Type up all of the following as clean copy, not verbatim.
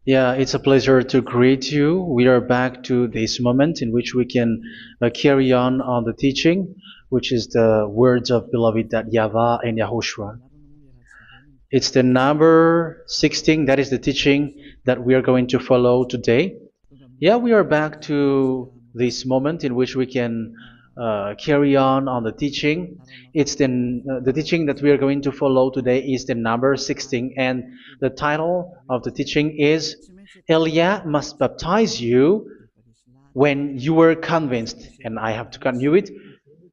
Yeah, it's a pleasure to greet you. We are back to this moment in which we can carry on the teaching, which is the words of beloved that YAHVAH and YAHOSHUA. It's the number 16, that is the teaching that we are going to follow today. Yeah, we are back to this moment in which we can carry on the teaching. It's the teaching that we are going to follow today is the number 16, and the title of the teaching is Elia must baptize you when you were convinced, and I have to continue it,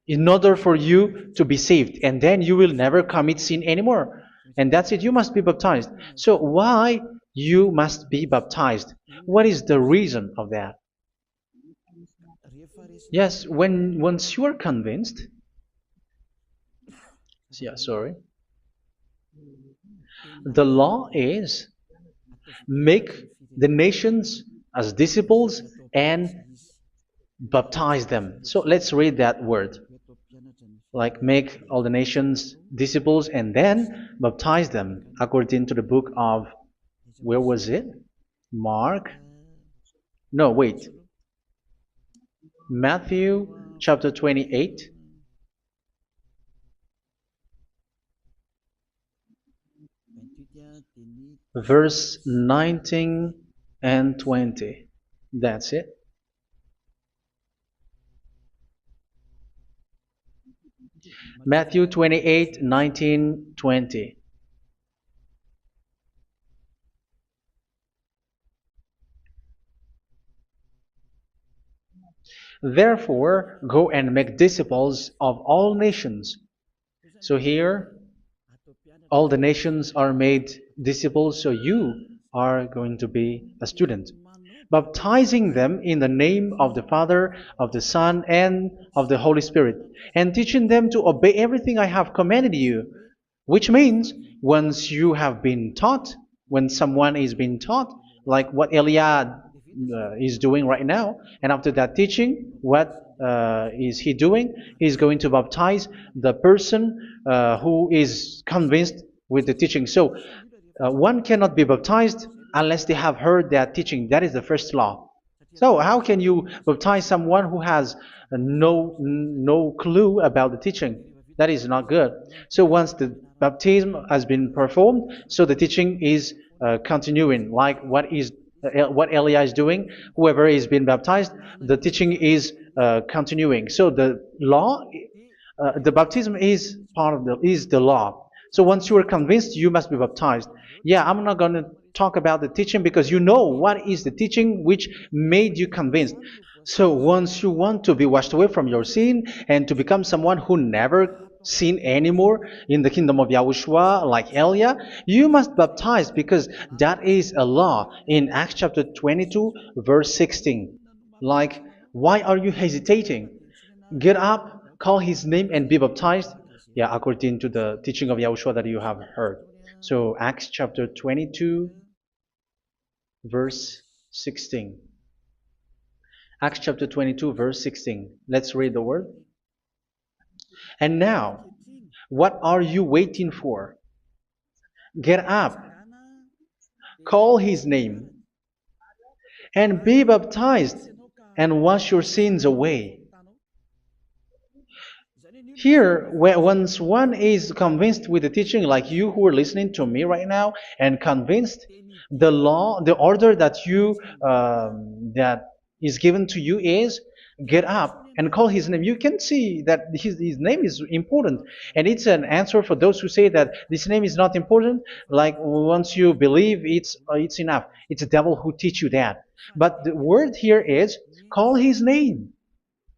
in order for you to be saved, and then you will never commit sin anymore. And that's it, you must be baptized. So why you must be baptized? What is the reason of that? Yes, when once you are convinced, yeah, sorry, the law is make the nations as disciples and baptize them. So let's read that word. Like make all the nations disciples and then baptize them according to the book of, where was it? Mark? No, wait. Matthew chapter 28. Verse 19 and 20. That's it. Matthew 28, 19, 20. Therefore, go and make disciples of all nations. So here, all the nations are made disciples, so you are going to be a student. Baptizing them in the name of the Father, of the Son, and of the Holy Spirit, and teaching them to obey everything I have commanded you. Which means, once you have been taught, when someone is being taught, like what Eliad is doing right now, and after that teaching, what is he doing? He's going to baptize the person who is convinced with the teaching. So, one cannot be baptized unless they have heard that teaching. That is the first law. So how can you baptize someone who has no clue about the teaching? That is not good. So once the baptism has been performed, so the teaching is continuing. Like what Elia is doing, whoever is being baptized, the teaching is continuing. So the law, the baptism is part of the law. So once you are convinced, you must be baptized. Yeah, I'm not going to talk about the teaching because you know what is the teaching which made you convinced. So once you want to be washed away from your sin and to become someone who never sin anymore in the kingdom of YAHOSHUA like Elia, you must baptize because that is a law in Acts chapter 22 verse 16. Like, why are you hesitating? Get up, call his name and be baptized. Yeah, according to the teaching of YAHOSHUA that you have heard. So Acts chapter 22 verse 16. Acts chapter 22 verse 16. Let's read the word. And now, what are you waiting for? Get up, call his name, and be baptized, and wash your sins away. Here, once one is convinced with the teaching, like you who are listening to me right now, and convinced, the law, the order that that is given to you is get up and call his name. You can see that his name is important, and it's an answer for those who say that this name is not important. Like once you believe, it's enough. It's the devil who teach you that. But the word here is call his name.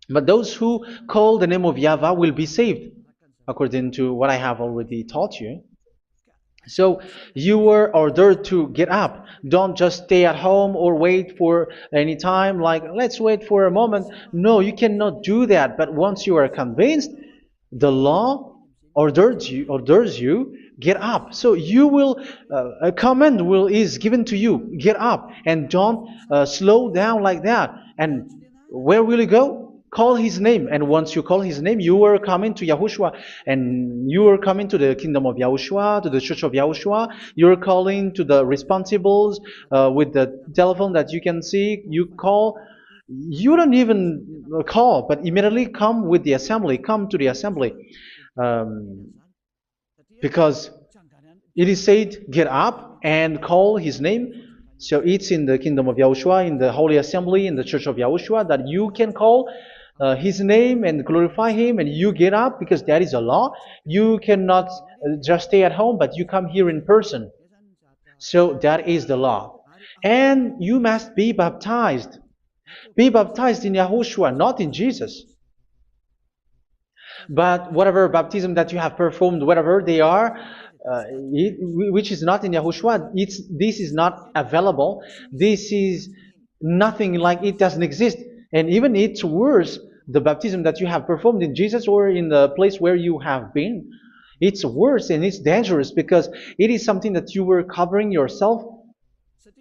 But those who call the name of YAHVAH will be saved, according to what I have already taught you. So you were ordered to get up. Don't just stay at home or wait for any time, like let's wait for a moment. No, you cannot do that. But once you are convinced, the law orders you get up. So you will a command is given to you. Get up and don't slow down like that. And where will you go? call his name. And once you call his name, you are coming to Yahushua. And you are coming to the kingdom of Yahushua, to the church of Yahushua. You're calling to the responsibles with the telephone that you can see. You call. You don't even call, but immediately come with the assembly. Come to the assembly. Um, because it is said, get up and call his name. So it's in the kingdom of Yahushua, in the holy assembly, in the church of Yahushua, that you can call his name and glorify him, and you get up because that is a law. You cannot just stay at home, but you come here in person. So that is the law. And you must be baptized. Be baptized in Yahushua, not in Jesus. But whatever baptism that you have performed, whatever they are, which is not in Yahushua, this is not available. This is nothing, like it doesn't exist. And even it's worse, the baptism that you have performed in Jesus or in the place where you have been. It's worse and it's dangerous because it is something that you were covering yourself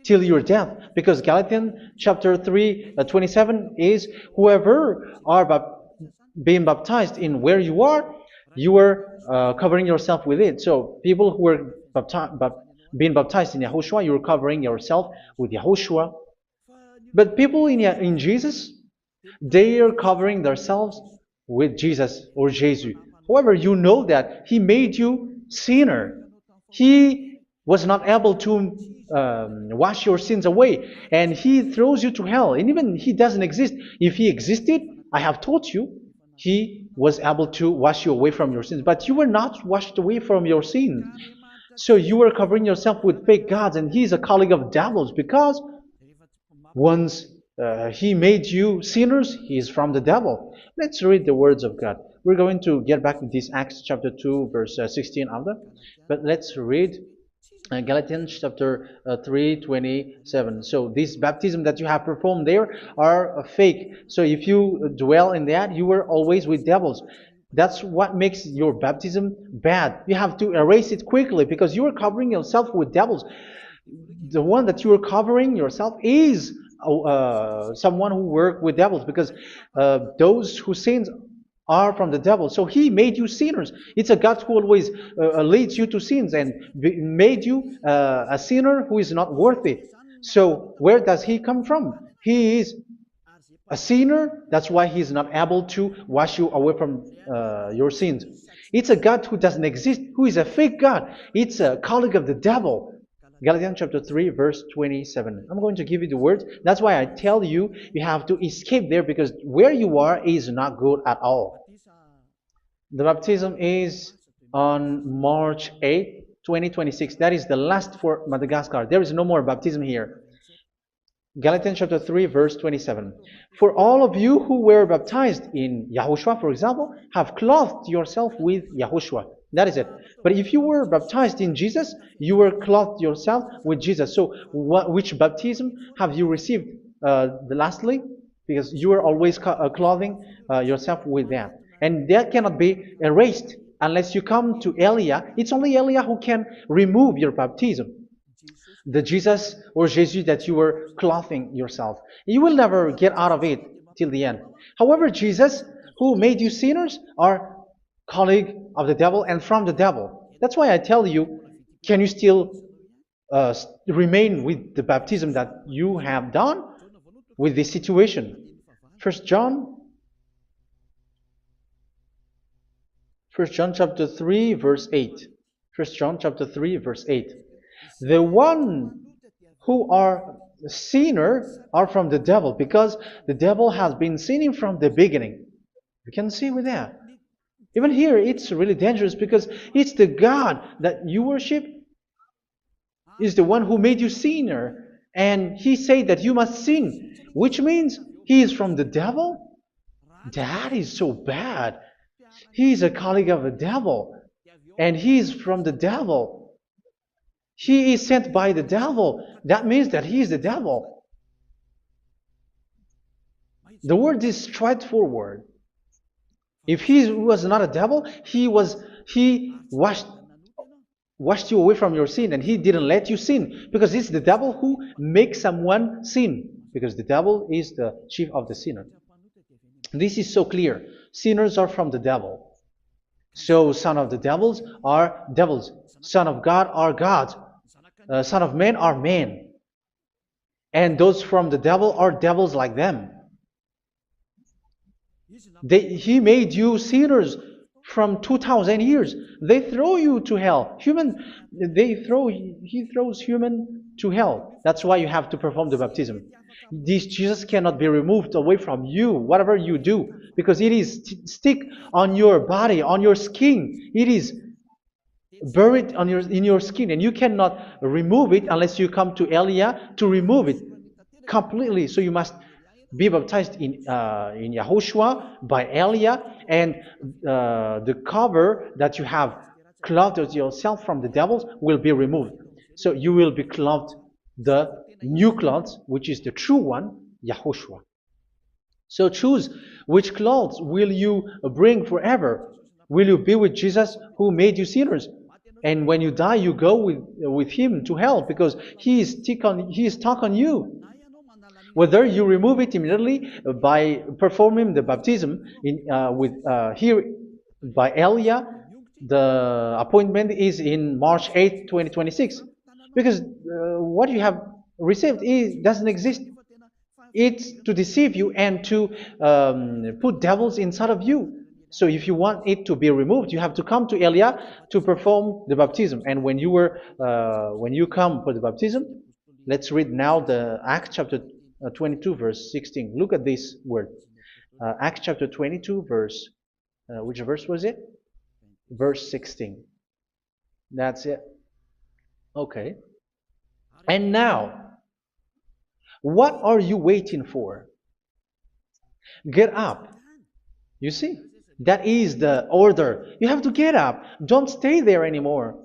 till your death. Because Galatians chapter 3, 27 is, whoever are being baptized in where you are covering yourself with it. So people who were being baptized in Yahushua, you're covering yourself with Yahushua. But people in Jesus, they are covering themselves with Jesus or Jesus. However, you know that He made you sinner. He was not able to wash your sins away, and He throws you to hell. And even He doesn't exist. If He existed, I have taught you, He was able to wash you away from your sins. But you were not washed away from your sins. So you were covering yourself with fake gods, and He is a colleague of devils, because once He made you sinners, He is from the devil. Let's read the words of God. We're going to get back to this Acts chapter 2, verse 16 after. But let's read Galatians chapter 3, 27. So this baptism that you have performed there are fake. So if you dwell in that, you were always with devils. That's what makes your baptism bad. You have to erase it quickly because you are covering yourself with devils. The one that you are covering yourself is someone who worked with devils, because those who sins are from the devil. So He made you sinners. It's a God who always leads you to sins and made you a sinner who is not worthy. So where does He come from? He is a sinner. That's why He is not able to wash you away from your sins. It's a God who doesn't exist, who is a fake God. It's a colleague of the devil. Galatians chapter 3, verse 27. I'm going to give you the words. That's why I tell you, you have to escape there, because where you are is not good at all. The baptism is on March 8, 2026. That is the last for Madagascar. There is no more baptism here. Galatians chapter 3, verse 27. For all of you who were baptized in Yahushua, for example, have clothed yourself with Yahushua. That is it. But if you were baptized in Jesus, you were clothed yourself with Jesus. So which baptism have you received lastly? Because you are always clothing yourself with that. And that cannot be erased unless you come to Eliah. It's only Eliah who can remove your baptism. The Jesus or Jesus that you were clothing yourself. You will never get out of it till the end. However, Jesus, who made you sinners, are colleague of the devil and from the devil. That's why I tell you, can you still remain with the baptism that you have done with this situation? First John chapter 3, verse 8. First John chapter 3, verse 8. The one who are sinner are from the devil, because the devil has been sinning from the beginning. You can see with that. Even here, it's really dangerous, because it's the God that you worship is the one who made you sinner. And He said that you must sin, which means He is from the devil. That is so bad. He is a colleague of the devil. And He is from the devil. He is sent by the devil. That means that He is the devil. The word is straightforward. If He was not a devil, He washed you away from your sin, and He didn't let you sin, because it's the devil who makes someone sin, because the devil is the chief of the sinner. This is so clear. Sinners are from the devil. So son of the devils are devils. Son of God are gods. Son of men are men. And those from the devil are devils like them. He made you sinners from 2,000 years. They throw you to hell. He throws human to hell. That's why you have to perform the baptism. This Jesus cannot be removed away from you, whatever you do, because it is stick on your body, on your skin. It is buried in your skin, and you cannot remove it unless you come to Elia to remove it completely. So you must be baptized in YAHOSHUA by Elia, and the cover that you have clothed yourself from the devils will be removed. So you will be clothed the new clothes, which is the true one, YAHOSHUA. So choose which clothes will you bring forever. Will you be with Jesus who made you sinners? And when you die, you go with him to hell because he is stuck on you. Whether you remove it immediately by performing the baptism here by Elia, the appointment is in March 8, 2026. Because what you have received doesn't exist. It's to deceive you and to put devils inside of you. So if you want it to be removed, you have to come to Elia to perform the baptism. And when you come for the baptism, let's read now the Acts chapter 22 verse 16. Look at this word. Acts chapter 22 verse, which verse was it? Verse 16. That's it. Okay. And now, what are you waiting for? Get up. You see, that is the order. You have to get up. Don't stay there anymore.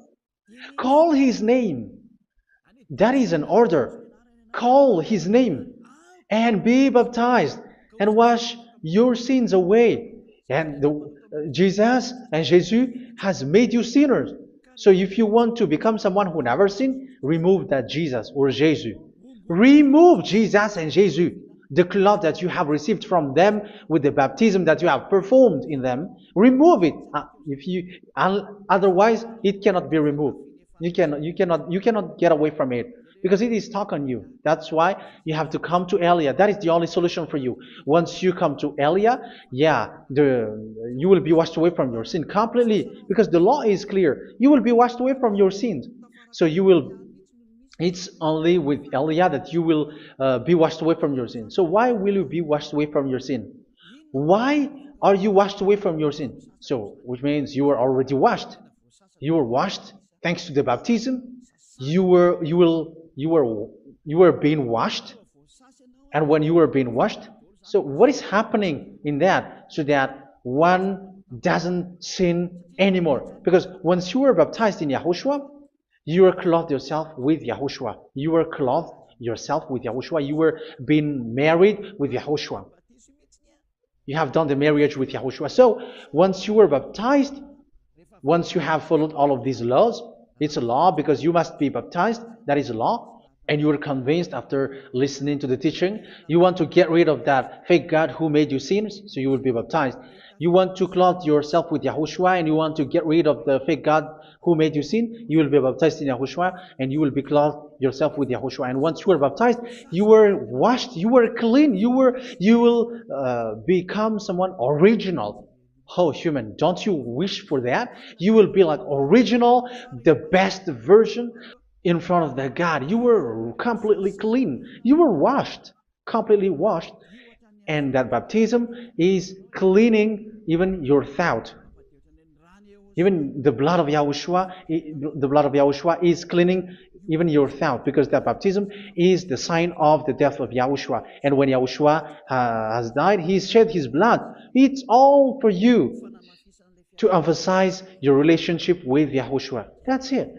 Call his name. That is an order. Call his name and be baptized and wash your sins away. And Jesus has made you sinners. So if you want to become someone who never sinned, remove that Jesus or Jesus. Remove Jesus and Jesus, the cloth that you have received from them with the baptism that you have performed in them. Remove it. Otherwise, it cannot be removed. You cannot get away from it because it is stuck on you. That's why you have to come to Elia. That is the only solution for you. Once you come to Elia, you will be washed away from your sin completely because the law is clear. You will be washed away from your sins. So it's only with Elia that you will be washed away from your sin. So why will you be washed away from your sin? Why are you washed away from your sin? So, which means you are already washed. You were washed thanks to the baptism. You were being washed, and when you were being washed, so what is happening in that? So that one doesn't sin anymore. Because once you were baptized in YAHOSHUA, you were clothed yourself with YAHOSHUA. You were clothed yourself with YAHOSHUA. You were being married with YAHOSHUA. You have done the marriage with YAHOSHUA. So once you were baptized, once you have followed all of these laws, it's a law because you must be baptized. That is a law. And you are convinced after listening to the teaching, you want to get rid of that fake God who made you sinners, so you will be baptized. You want to clothe yourself with YAHOSHUA and you want to get rid of the fake God who made you sin, you will be baptized in YAHOSHUA and you will be clothed yourself with YAHOSHUA. And once you are baptized, you were washed, you were clean, you will become someone original. Oh, human, don't you wish for that? You will be like original, the best version in front of that God. You were completely clean. You were washed, completely washed. And that baptism is cleaning even your thought. Even the blood of YAHOSHUA is cleaning even your thought, because that baptism is the sign of the death of YAHOSHUA. And when YAHOSHUA has died, he shed his blood. It's all for you to emphasize your relationship with YAHOSHUA. That's it.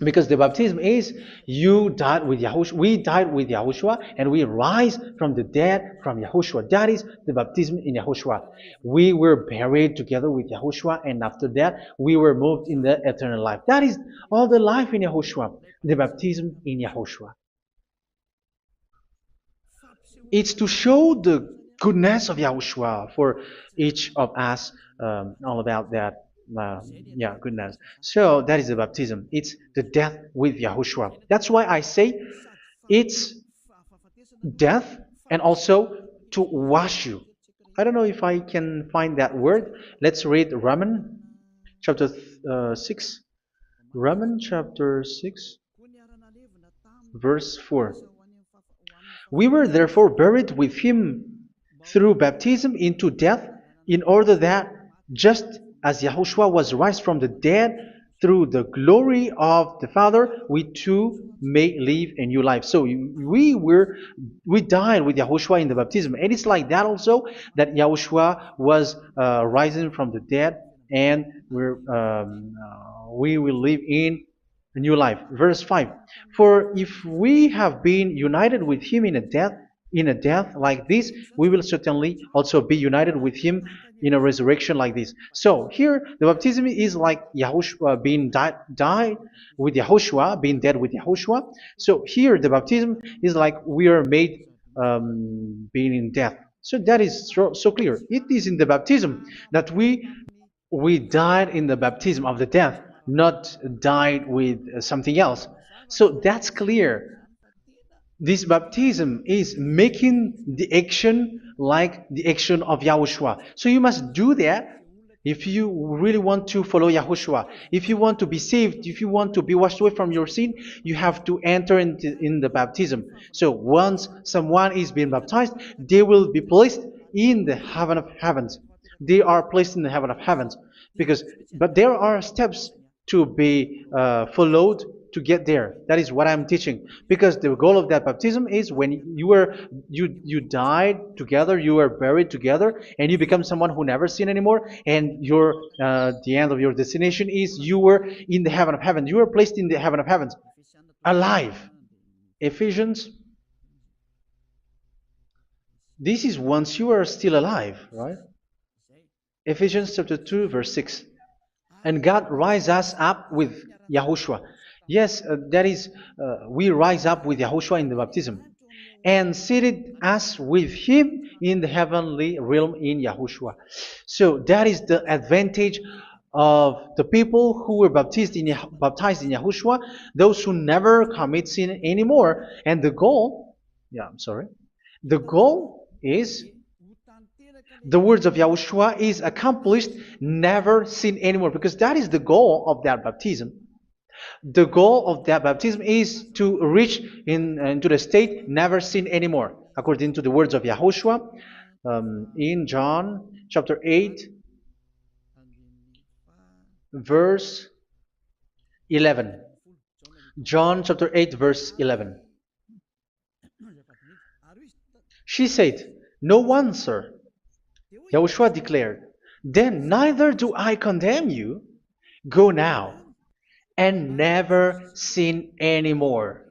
Because the baptism is you died with YAHOSHUA, we died with YAHOSHUA, and we rise from the dead from YAHOSHUA. That is the baptism in YAHOSHUA. We were buried together with YAHOSHUA, and after that we were moved in the eternal life. That is all the life in YAHOSHUA, the baptism in YAHOSHUA. It's to show the goodness of Yahushua for each of us, all about that. Uh, yeah, goodness. So that is the baptism. It's the death with Yahushua. That's why I say it's death and also to wash you. I don't know if I can find that word. Let's read Romans chapter 6. Romans chapter 6, verse 4. We were therefore buried with him through baptism into death, in order that, just as Yahushua was raised from the dead through the glory of the Father, we too may live a new life. So we died with Yahushua in the baptism, and it's like that also that Yahushua was rising from the dead, and we will live in a new life. Verse 5. For if we have been united with him in a death like this, we will certainly also be united with him in a resurrection like this. So here the baptism is like Yahushua being died with Yahushua, being dead with Yahushua. So here the baptism is like we are made being in death. So that is so clear. It is in the baptism that we died in the baptism of the death, not died with something else. So that's clear. This baptism is making the action like the action of Yahushua. So you must do that if you really want to follow Yahushua. If you want to be saved, if you want to be washed away from your sin, you have to enter in the baptism. So once someone is being baptized, they will be placed in the heaven of heavens. They are placed in the heaven of heavens because, but there are steps to be followed to get there. That is what I'm teaching. Because the goal of that baptism is when you died together, you were buried together, and you become someone who never sin anymore. And your the end of your destination is you were in the heaven of heaven. You were placed in the heaven of heavens, alive. Ephesians. This is once you are still alive, right? Ephesians chapter 2, verse 6. And God rise us up with Yahushua. Yes, that is, we rise up with Yahushua in the baptism. And seated us with him in the heavenly realm in Yahushua. So that is the advantage of the people who were baptized in Yahushua, those who never commit sin anymore. And the goal, yeah, I'm sorry, the goal is the words of Yahushua is accomplished, never sin anymore, because that is the goal of that baptism. The goal of that baptism is to reach into the state never sin anymore, according to the words of Yahushua in John chapter 8, verse 11. John chapter 8, verse 11. She said, "No one, sir." Yahushua declared, "Then neither do I condemn you. Go now and never sin anymore."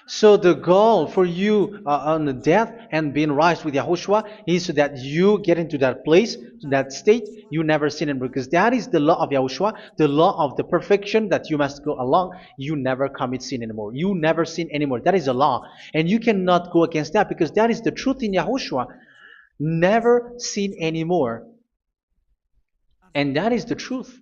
So the goal for you on the death and being raised with Yahushua is so that you get into that place, to that state, you never sin anymore. Because that is the law of Yahushua, the law of the perfection that you must go along. You never commit sin anymore. You never sin anymore. That is a law. And you cannot go against that because that is the truth in Yahushua. Never sin anymore. And that is the truth.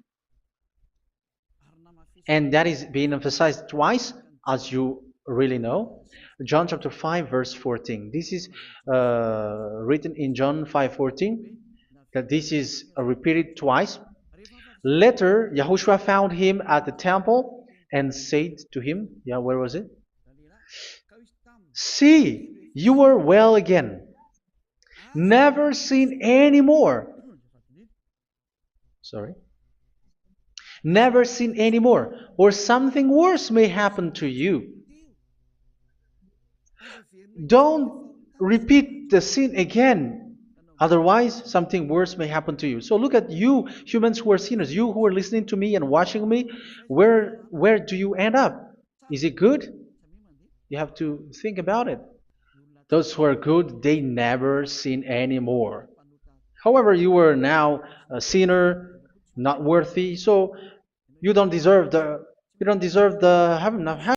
And that is being emphasized twice, as you really know. John chapter 5, verse 14. This is written in John 5:14, that this is repeated twice. Later, Yahushua found him at the temple and said to him, yeah, where was it? "See, you are well again. Never sin anymore." Sorry. "Never sin anymore, or something worse may happen to you." Don't repeat the sin again. Otherwise, something worse may happen to you. So look at you, humans who are sinners, you who are listening to me and watching me. Where do you end up? Is it good? You have to think about it. Those who are good, they never sin anymore. However, you are now a sinner, not worthy, so you don't deserve the heaven.